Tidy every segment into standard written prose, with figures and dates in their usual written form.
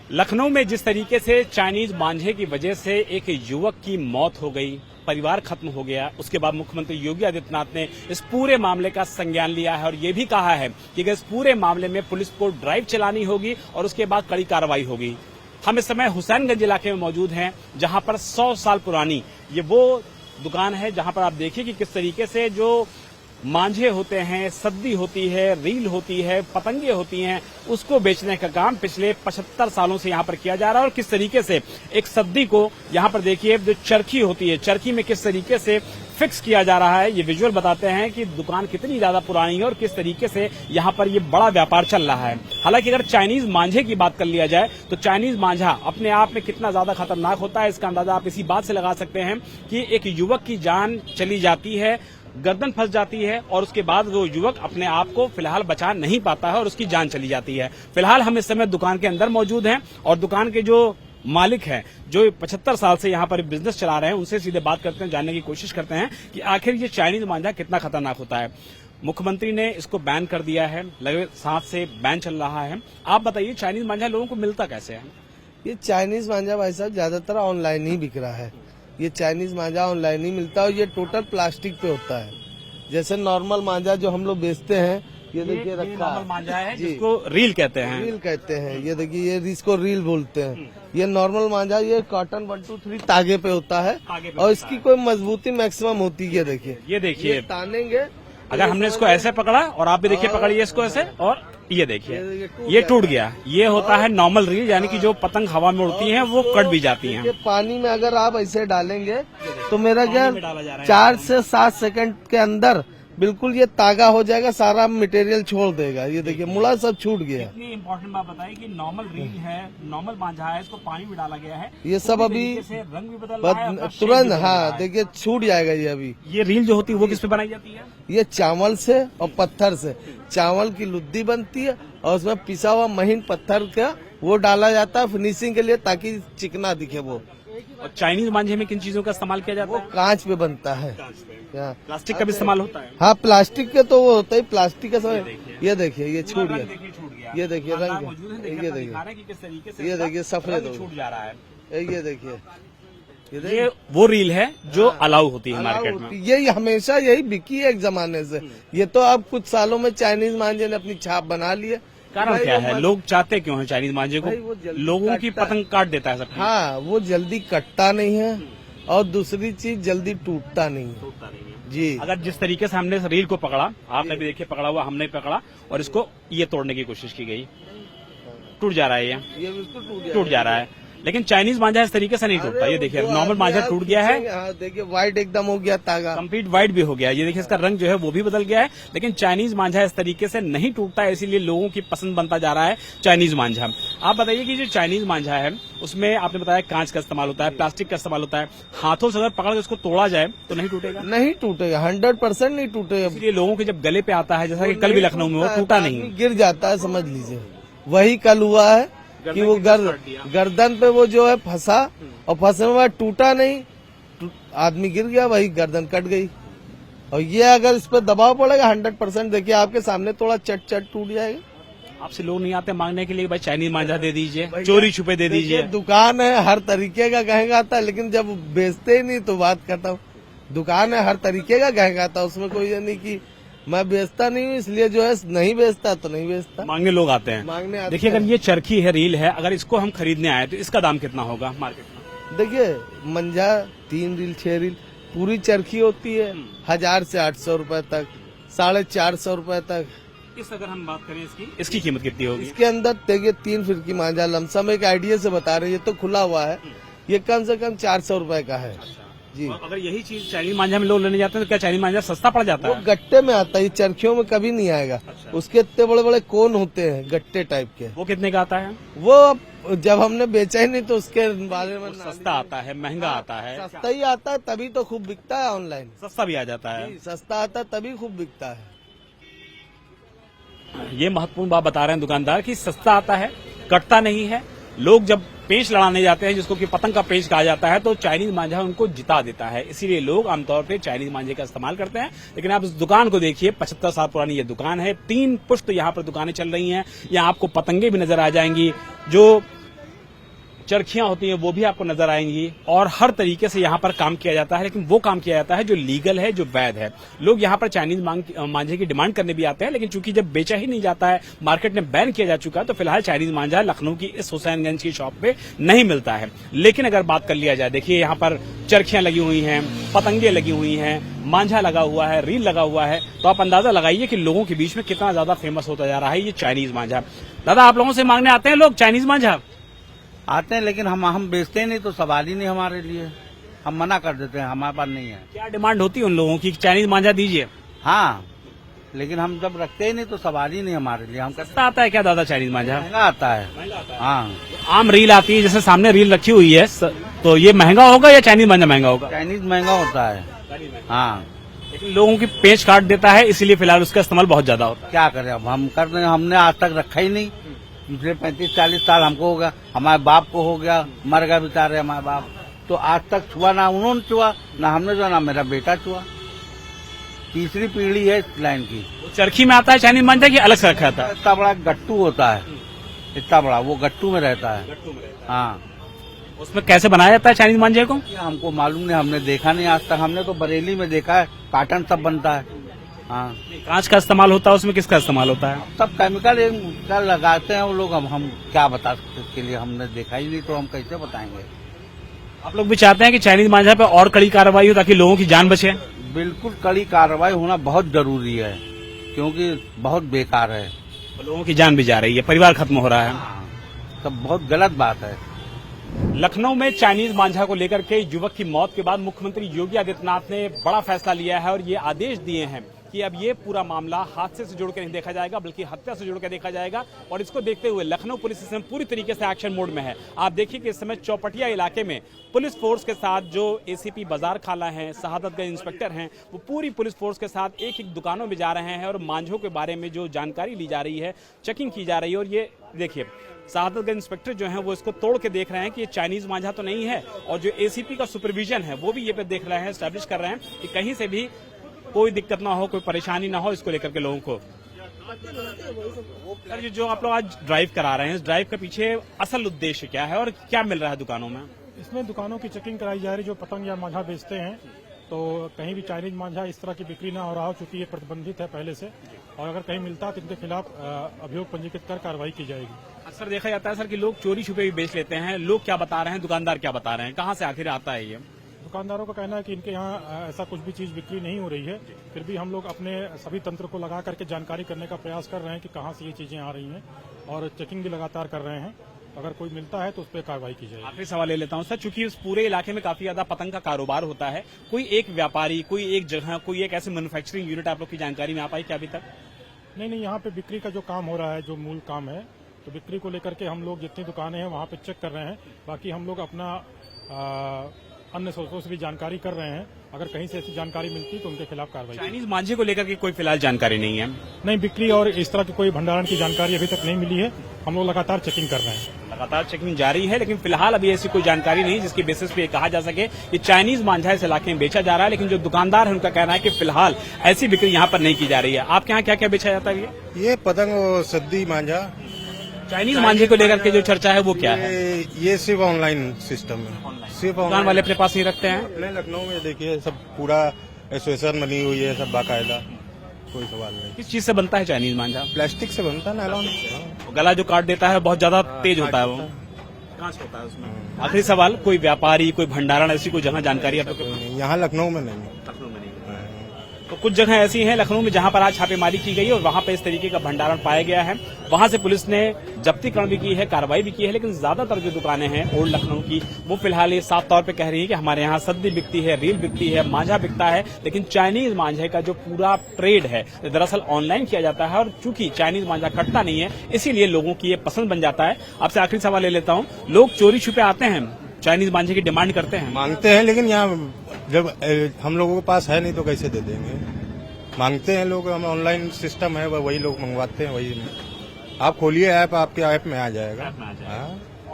लखनऊ में जिस तरीके से चाइनीज मांझे की वजह से एक युवक की मौत हो गई, परिवार खत्म हो गया, उसके बाद मुख्यमंत्री योगी आदित्यनाथ ने इस पूरे मामले का संज्ञान लिया है और ये भी कहा है कि इस पूरे मामले में पुलिस को ड्राइव चलानी होगी और उसके बाद कड़ी कार्रवाई होगी। हम इस समय हुसैनगंज इलाके में मौजूद हैं, जहां पर 100 साल पुरानी ये वो दुकान है जहां पर आप देखिए कि किस तरीके से जो मांझे होते हैं, सद्दी होती है, रील होती है, पतंगे होती हैं, उसको बेचने का काम पिछले 75 सालों से यहाँ पर किया जा रहा है। और किस तरीके से एक सद्दी को यहाँ पर देखिए, जो चरखी होती है, चरखी में किस तरीके से फिक्स किया जा रहा है। ये विजुअल बताते हैं कि दुकान कितनी ज्यादा पुरानी है और किस तरीके से यहाँ पर ये बड़ा व्यापार चल रहा है। हालांकि अगर चाइनीज मांझे की बात कर लिया जाए तो चाइनीज मांझा अपने आप में कितना ज्यादा खतरनाक होता है, इसका अंदाजा आप इसी बात से लगा सकते हैं कि एक युवक की जान चली जाती है, गर्दन फंस जाती है और उसके बाद वो युवक अपने आप को फिलहाल बचा नहीं पाता है और उसकी जान चली जाती है। फिलहाल हम इस समय दुकान के अंदर मौजूद हैं और दुकान के जो मालिक हैं, जो 75 साल से यहाँ पर बिजनेस चला रहे हैं, उनसे सीधे बात करते हैं, जानने की कोशिश करते हैं कि आखिर ये चाइनीज मांझा कितना खतरनाक होता है। मुख्यमंत्री ने इसको बैन कर दिया है, लगे 7 से बैन चल रहा है। आप बताइए, चाइनीज मांझा लोगों को मिलता कैसे है? ये चाइनीज मांझा भाई साहब ज्यादातर ऑनलाइन ही बिक रहा है। ये चाइनीज मांझा ऑनलाइन ही मिलता है और ये टोटल प्लास्टिक पे होता है। जैसे नॉर्मल मांझा जो हम लोग बेचते हैं, ये देखिए रखा नॉर्मल मांझा है जिसको रील कहते हैं। रील कहते हैं। ये देखिए, ये इसको रील बोलते हैं। ये नॉर्मल मांझा, ये कॉटन 1 2 3 तागे पे होता है और इसकी कोई मजबूती मैक्सिमम होती है। देखिए, ये देखिए, तानेंगे अगर हमने इसको ऐसे पकड़ा और आप भी देखिए पकड़िए इसको ऐसे, और ये देखिए ये टूट गया। ये होता है नॉर्मल रील, यानी कि जो पतंग हवा में उड़ती हैं वो कट भी जाती हैं। पानी में अगर आप ऐसे डालेंगे तो मेरा क्या 4 से 7 सेकंड के अंदर बिल्कुल ये तागा हो जाएगा, सारा मटेरियल छोड़ देगा। ये देखिए मुड़ा सब छूट गया। इतनी इम्पोर्टेंट बात बताइए कि नॉर्मल रील है, नॉर्मल मांझा है, इसको पानी में डाला गया है, ये सब अभी रंग भी बदल रहा है, तुरंत हाँ देखिए छूट जाएगा ये अभी। ये रील जो होती है वो किस पे बनाई जाती है? ये चावल से और पत्थर से। चावल की लुद्दी बनती है और उसमें पिसा हुआ महीन पत्थर का वो डाला जाता है फिनिशिंग के लिए, ताकि चिकना दिखे वो। और चाइनीज मांझे में किन चीजों का इस्तेमाल किया जाता है? कांच पे बनता है। प्लास्टिक का भी इस्तेमाल होता है? हाँ, प्लास्टिक के तो वो होता है, प्लास्टिक का समय। ये देखिए ये छूट गया। ये देखिए रंग, ये देखिए, ये देखिए सफेद छूट जा रहा है। ये देखिए, ये वो रील है जो अलाउ होती है मार्केट में। ये हमेशा यही बिकी है एक जमाने से। ये तो अब कुछ सालों में चाइनीज मांझे ने अपनी छाप बना ली है। कारण क्या है? लोग चाहते क्यों है चाइनीज मांझे को? लोगों की पतंग काट देता है सब। हाँ, वो जल्दी कटता नहीं है और दूसरी चीज जल्दी टूटता नहीं है जी। अगर जिस तरीके से हमने रील को पकड़ा, आपने भी देखिए पकड़ा हुआ, हमने पकड़ा और इसको ये तोड़ने की कोशिश की गई, टूट जा रहा है। ये बिल्कुल टूट जा रहा है, लेकिन चाइनीज मांझा इस तरीके से नहीं टूटता। ये देखिए नॉर्मल मांझा टूट गया है, देखिए व्हाइट एकदम हो गया, तागा कंप्लीट व्हाइट भी हो गया। ये देखिए इसका रंग जो है वो भी बदल गया है, लेकिन चाइनीज मांझा इस तरीके से नहीं टूटता है, इसीलिए लोगों की पसंद बनता जा रहा है चाइनीज मांझा। आप बताइए कि जो चाइनीज मांझा है उसमें आपने बताया कांच का इस्तेमाल होता है, प्लास्टिक का इस्तेमाल होता है। हाथों से अगर पकड़ के उसको तोड़ा जाए तो नहीं टूटेगा? नहीं टूटेगा, 100% नहीं टूटेगा। इसलिए लोगों के जब गले पे आता है, जैसा कि कल भी लखनऊ में वो टूटा नहीं, गिर जाता है, समझ लीजिए। वही कल हुआ है कि वो गर्दन पे वो जो है फंसा और फंसने के बाद टूटा नहीं, आदमी गिर गया, वही गर्दन कट गई। और ये अगर इस पर दबाव पड़ेगा 100% देखिए आपके सामने थोड़ा चट टूट जाएगा। आपसे लोग नहीं आते मांगने के लिए भाई चाइनीज मांझा दे दीजिए, चोरी छुपे दे दीजिए? दुकान है, हर तरीके का गहंगा आता है, लेकिन जब बेचते ही नहीं तो बात खत्म। दुकान है, हर तरीके का गहंगा आता है, उसमें कोई ये नहीं कि मैं बेचता नहीं हूँ इसलिए जो है नहीं बेचता तो नहीं बेचता। मांगने लोग आते हैं, मांगने आते। देखिए अगर ये चरखी है, रील है, अगर इसको हम खरीदने आए तो इसका दाम कितना होगा मार्केट में? देखिए मंझा 3 रील 6 रील पूरी चरखी होती है 1000 से 800 रुपए तक, 450 रुपए तक। इस अगर हम बात करें इसकी कीमत कितनी होगी? इसके अंदर देखिए 3 फिरकी मांझा लमसम एक आइडिया से बता रहे हैं, ये तो खुला हुआ है, ये कम से कम 400 रुपए का है जी। अगर यही चीज चाइनीज मांझा में लोग लेने जाते हैं तो क्या चाइनीज मांझा सस्ता पड़ जाता है? वो गट्टे में आता है, चरखियों में कभी नहीं आएगा। उसके इतने बड़े बड़े कोन होते हैं गट्टे टाइप के। वो कितने का आता है? वो जब हमने बेचा ही नहीं तो उसके बारे में सस्ता आता है, महंगा आता है? सस्ता ही आता है, तभी तो खूब बिकता है ऑनलाइन। सस्ता भी आ जाता है? सस्ता आता है तभी खूब बिकता है। ये महत्वपूर्ण बात बता रहे हैं दुकानदार कि सस्ता आता है, कटता नहीं है। लोग जब पेंच लड़ाने जाते हैं, जिसको कि पतंग का पेंच कहा जाता है, तो चाइनीज मांझा उनको जिता देता है, इसीलिए लोग आमतौर पे चाइनीज मांझे का इस्तेमाल करते हैं। लेकिन आप इस दुकान को देखिए, 75 साल पुरानी ये दुकान है, 3 पुश्त यहाँ पर दुकानें चल रही हैं। यहाँ आपको पतंगे भी नजर आ जाएंगी जो चरखियां होती हैं वो भी आपको नजर आएंगी और हर तरीके से यहाँ पर काम किया जाता है, लेकिन वो काम किया जाता है जो लीगल है, जो वैध है। लोग यहाँ पर चाइनीज मांझे की डिमांड करने भी आते हैं, लेकिन चूंकि जब बेचा ही नहीं जाता है, मार्केट में बैन किया जा चुका है, तो फिलहाल चाइनीज मांझा लखनऊ की इस हुसैनगंज की शॉप पे नहीं मिलता है। लेकिन अगर बात कर लिया जाए, देखिए यहाँ पर चरखियां लगी हुई हैं, पतंगे लगी हुई हैं, मांझा लगा हुआ है, रील लगा हुआ है, तो आप अंदाजा लगाइए कि लोगों के बीच में कितना ज्यादा फेमस होता जा रहा है ये चाइनीज मांझा। दादा, आप लोगों से मांगने आते हैं लोग चाइनीज मांझा? आते हैं, लेकिन हम बेचते ही नहीं, तो सवाल ही नहीं हमारे लिए। हम मना कर देते हैं, हमारे पास नहीं है। क्या डिमांड होती है उन लोगों की चाइनीज मांझा दीजिए? हाँ, लेकिन हम जब रखते ही नहीं तो सवाल ही नहीं हमारे लिए। हम सस्ता आता है क्या दादा चाइनीज मांझा? महंगा आता है। हाँ, आम रील आती है, जैसे सामने रील रखी हुई है, तो ये महंगा होगा या चाइनीज मांझा महंगा होगा? चाइनीज महंगा होता है। हाँ, लेकिन लोगों की पेच काट देता है, इसीलिए फिलहाल उसका इस्तेमाल बहुत ज्यादा होता है। क्या करें अब, हम कर रहे हैं, हमने आज तक रखा ही नहीं। पिछले 35-40 साल हमको हो गया, हमारे बाप को हो गया, मर गया बेचारे हमारे बाप, तो आज तक छुआ ना उन्होंने छुआ, ना हमने छुआ, ना मेरा बेटा छुआ। तीसरी पीढ़ी है इस लाइन की। चरखी में आता है चाइनीज मांझा की अलग से रखा था? इतना बड़ा गट्टू होता है, इतना बड़ा, वो गट्टू में रहता है। हाँ, उसमें कैसे बनाया जाता है चाइनीज मांझे को? हमको मालूम नहीं, हमने देखा नहीं आज तक। हमने तो बरेली में देखा है, काटन सब बनता है। हाँ, कांच का इस्तेमाल होता है, उसमें किसका इस्तेमाल होता है? सब केमिकल लगाते हैं वो लोग। हम क्या बता सकते इसके लिए, हमने देखा ही नहीं तो हम कैसे बताएंगे। आप लोग भी चाहते हैं कि चाइनीज मांझा पे और कड़ी कार्रवाई हो ताकि लोगों की जान बचे? बिल्कुल कड़ी कार्रवाई होना बहुत जरूरी है, क्योंकि बहुत बेकार है। लोगों की जान भी जा रही है, परिवार खत्म हो रहा है। हाँ, सब बहुत गलत बात है। लखनऊ में चाइनीज मांझा को लेकर के युवक की मौत के बाद मुख्यमंत्री योगी आदित्यनाथ ने बड़ा फैसला लिया है और ये आदेश दिए हैं कि अब ये पूरा मामला हादसे से जोड़कर नहीं देखा जाएगा, बल्कि हत्या से जोड़कर देखा जाएगा। और इसको देखते हुए लखनऊ पुलिस इस समय पूरी तरीके से एक्शन मोड में है। आप देखिए कि इस समय चौपटिया इलाके में पुलिस फोर्स के साथ जो एसीपी बाजार खाला हैं, शहादतगंज इंस्पेक्टर हैं, वो पूरी पुलिस फोर्स के साथ एक एक दुकानों में जा रहे हैं और मांझों के बारे में जो जानकारी ली जा रही है, चेकिंग की जा रही है। और ये देखिए, शहादतगंज इंस्पेक्टर जो हैं वो इसको तोड़ के देख रहे हैं कि ये चाइनीज मांझा तो नहीं है, और जो एसीपी का सुपरविजन है वो भी ये पे देख रहे हैं, एस्टैब्लिश कर रहे हैं कि कहीं से भी कोई दिक्कत ना हो, कोई परेशानी ना हो, इसको लेकर के लोगों को। सर, जो आप लोग आज ड्राइव करा रहे हैं, इस ड्राइव के पीछे असल उद्देश्य क्या है और क्या मिल रहा है दुकानों में? इसमें दुकानों की चेकिंग कराई जा रही है। जो पतंग या मांझा बेचते हैं, तो कहीं भी चाइनीज मांझा इस तरह की बिक्री ना हो रहा हो, चूंकि ये प्रतिबंधित है पहले से, और अगर कहीं मिलता है तो इनके खिलाफ अभियोग पंजीकृत कर कार्रवाई की जाएगी। अक्सर देखा जाता है सर कि लोग चोरी छुपे भी बेच लेते हैं। लोग क्या बता रहे हैं, दुकानदार क्या बता रहे हैं, कहाँ से आखिर आता है ये? दुकानदारों का कहना है कि इनके यहाँ ऐसा कुछ भी चीज बिक्री नहीं हो रही है, फिर भी हम लोग अपने सभी तंत्र को लगा करके जानकारी करने का प्रयास कर रहे हैं कि कहाँ से ये चीजें आ रही हैं, और चेकिंग भी लगातार कर रहे हैं। अगर कोई मिलता है तो उस पर कार्रवाई की जाएगी। आखिरी सवाल ले लेता हूँ सर, चूंकि इस पूरे इलाके में काफी ज्यादा पतंग का कारोबार होता है, कोई एक व्यापारी, कोई एक जगह, कोई एक ऐसे मैन्युफैक्चरिंग यूनिट आप लोग की जानकारी में आ पाई क्या अभी तक? नहीं, यहाँ पे बिक्री का जो काम हो रहा है, जो मूल काम है, तो बिक्री को लेकर के हम लोग जितनी दुकानें हैं वहाँ पे चेक कर रहे हैं। बाकी हम लोग अपना अन्य स्रोतों से भी जानकारी कर रहे हैं। अगर कहीं से ऐसी जानकारी मिलती तो उनके खिलाफ कार्रवाई। चाइनीज मांझे को लेकर के कोई फिलहाल जानकारी नहीं है? नहीं, बिक्री और इस तरह की कोई भंडारण की जानकारी अभी तक नहीं मिली है। हम लोग लगातार चेकिंग कर रहे हैं। लगातार चेकिंग जारी है, लेकिन फिलहाल अभी ऐसी कोई जानकारी नहीं जिसकी बेसिस पे कहा जा सके कि चाइनीज मांझा इस इलाके में बेचा जा रहा है। लेकिन जो दुकानदार है उनका कहना है कि फिलहाल ऐसी बिक्री यहाँ पर नहीं की जा रही है। आपके यहाँ क्या क्या बेचा जाता है? ये पतंग और सद्दी मांझा। चाइनीज मांझे को लेकर के जो चर्चा है वो क्या है? ये सिर्फ ऑनलाइन सिस्टम है, सिर्फ दुकान ऑनलाइन वाले अपने पास नहीं रखते हैं? अपने लखनऊ में देखिए सब पूरा एसोसिएशन बनी हुई है, सब बाकायदा, कोई सवाल नहीं। किस चीज से बनता है चाइनीज मांझा? प्लास्टिक से बनता है, नायलॉन। गला जो काट देता है बहुत ज्यादा तेज होता है, वो कांच होता है उसमें। आखिरी सवाल, कोई व्यापारी, कोई भंडारण, ऐसी कोई जगह जानकारी आप लोग को? यहाँ लखनऊ में नहीं। लखनऊ में नहीं। तो कुछ जगह ऐसी हैं लखनऊ में जहां पर आज छापेमारी की गई और वहां पे इस तरीके का भंडारण पाया गया है। वहां से पुलिस ने जब्तीकरण भी की है, कार्रवाई भी की है। लेकिन ज्यादातर जो दुकानें हैं ओल्ड लखनऊ की, वो फिलहाल ये साफ तौर पे कह रही है कि हमारे यहाँ सद्दी बिकती है, रील बिकती है, मांझा बिकता है, लेकिन चाइनीज मांझे का जो पूरा ट्रेड है दरअसल ऑनलाइन किया जाता है। और चूंकि चाइनीज मांझा कटता नहीं है, इसीलिए लोगों की ये पसंद बन जाता है। आपसे आखिरी सवाल ले लेता हूँ, लोग चोरी छुपे आते हैं, चाइनीज मांझे की डिमांड करते हैं? मांगते हैं, लेकिन यहाँ जब हम लोगों के पास है नहीं तो कैसे दे देंगे। मांगते हैं लोग, हम ऑनलाइन सिस्टम है, वही लोग मंगवाते हैं। वही आप खोलिए ऐप, आपके ऐप में आ जाएगा।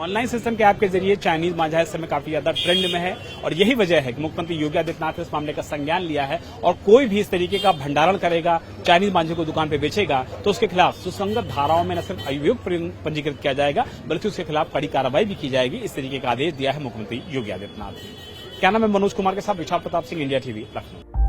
ऑनलाइन सिस्टम के ऐप के जरिए चाइनीज मांझा इस समय काफी ज्यादा ट्रेंड में है और यही वजह है कि मुख्यमंत्री योगी आदित्यनाथ ने इस मामले का संज्ञान लिया है और कोई भी इस तरीके का भंडारण करेगा, चाइनीज मांझे को दुकान पे बेचेगा तो उसके खिलाफ सुसंगत धाराओं में न सिर्फ अभियोग पंजीकृत किया जाएगा बल्कि उसके खिलाफ कड़ी कार्रवाई भी की जाएगी। इस तरीके का आदेश दिया है मुख्यमंत्री योगी आदित्यनाथ ने। क्या नाम है? मनोज कुमार के साथ विशाल प्रताप सिंह, इंडिया टीवी, लखनऊ।